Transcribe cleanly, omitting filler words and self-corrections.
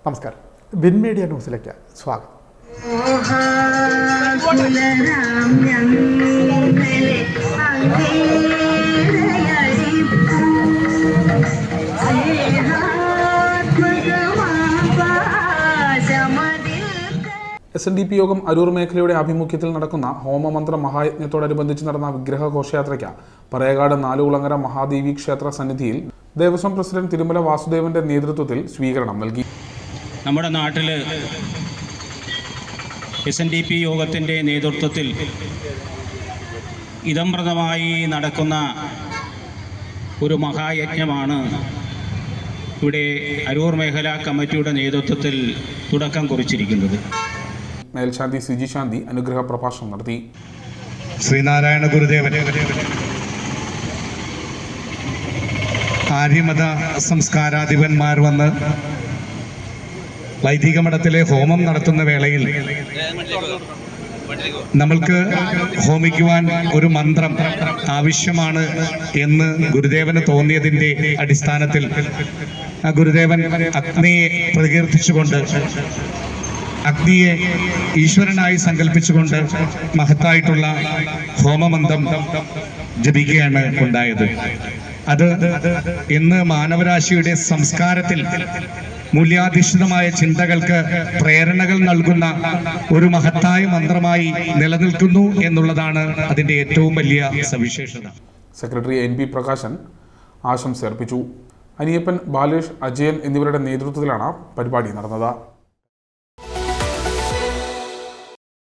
നമസ്കാരം. Win media ന്യൂസിലേക്ക് സ്വാഗതം. SNDP യോഗം അരൂർ മേഖലയുടെ ആഭിമുഖ്യത്തിൽ നടക്കുന്ന ഹോമമന്ത്ര മഹായജ്ഞത്തോടനുബന്ധിച്ച് നടന്ന വിഗ്രഹ ഘോഷയാത്രയ്ക്ക് പറയകാട് നാലുകുളങ്ങര മഹാദേവി ക്ഷേത്ര സന്നിധിയിൽ ദേവസ്വം പ്രസിഡന്റ് തിരുമല വാസുദേവന്റെ നേതൃത്വത്തിൽ സ്വീകരണം നൽകി. നമ്മുടെ നാട്ടിൽ SNDP യോഗത്തിൻ്റെ നേതൃത്വത്തിൽ ഇദംപ്രദമായി നടക്കുന്ന ഒരു മഹായജ്ഞമാണ് ഇവിടെ അരൂർ മേഖലാ കമ്മിറ്റിയുടെ നേതൃത്വത്തിൽ തുടക്കം കുറിച്ചിരിക്കുന്നത്. മേൽശാന്തി സിജി ശാന്തി അനുഗ്രഹ പ്രഭാഷണം നടത്തി. ശ്രീനാരായണ ഗുരുദേവൻ ആര്യമത സംസ്കാരാധിപന്മാർ വന്ന് വൈദിക മഠത്തിലെ ഹോമം നടത്തുന്ന വേളയിൽ നമ്മൾക്ക് ഹോമിക്കുവാൻ ഒരു മന്ത്രം ആവശ്യമാണ് എന്ന് ഗുരുദേവന് തോന്നിയതിൻ്റെ അടിസ്ഥാനത്തിൽ ആ ഗുരുദേവൻ അഗ്നിയെ പ്രകീർത്തിച്ചുകൊണ്ട്, അഗ്നിയെ ഈശ്വരനായി സങ്കല്പിച്ചുകൊണ്ട് മഹത്തായിട്ടുള്ള ഹോമമന്ത്രം ജപിക്കുകയാണ് ഉണ്ടായത്. അത് ഇന്ന് മാനവരാശിയുടെ സംസ്കാരത്തിൽ മൂല്യാധിഷ്ഠിതമായ ചിന്തകൾക്ക് പ്രേരണകൾ നൽകുന്ന ഒരു മഹത്തായ മന്ത്രമായി നിലനിൽക്കുന്നു എന്നുള്ളതാണ് അതിൻ്റെ ഏറ്റവും വലിയ സവിശേഷത. സെക്രട്ടറി NP പ്രകാശൻ ആശംസ അർപ്പിച്ചു. അനിയപ്പൻ, ബാലേഷ്, അജയൻ എന്നിവരുടെ നേതൃത്വത്തിലാണ് പരിപാടി നടന്നത്.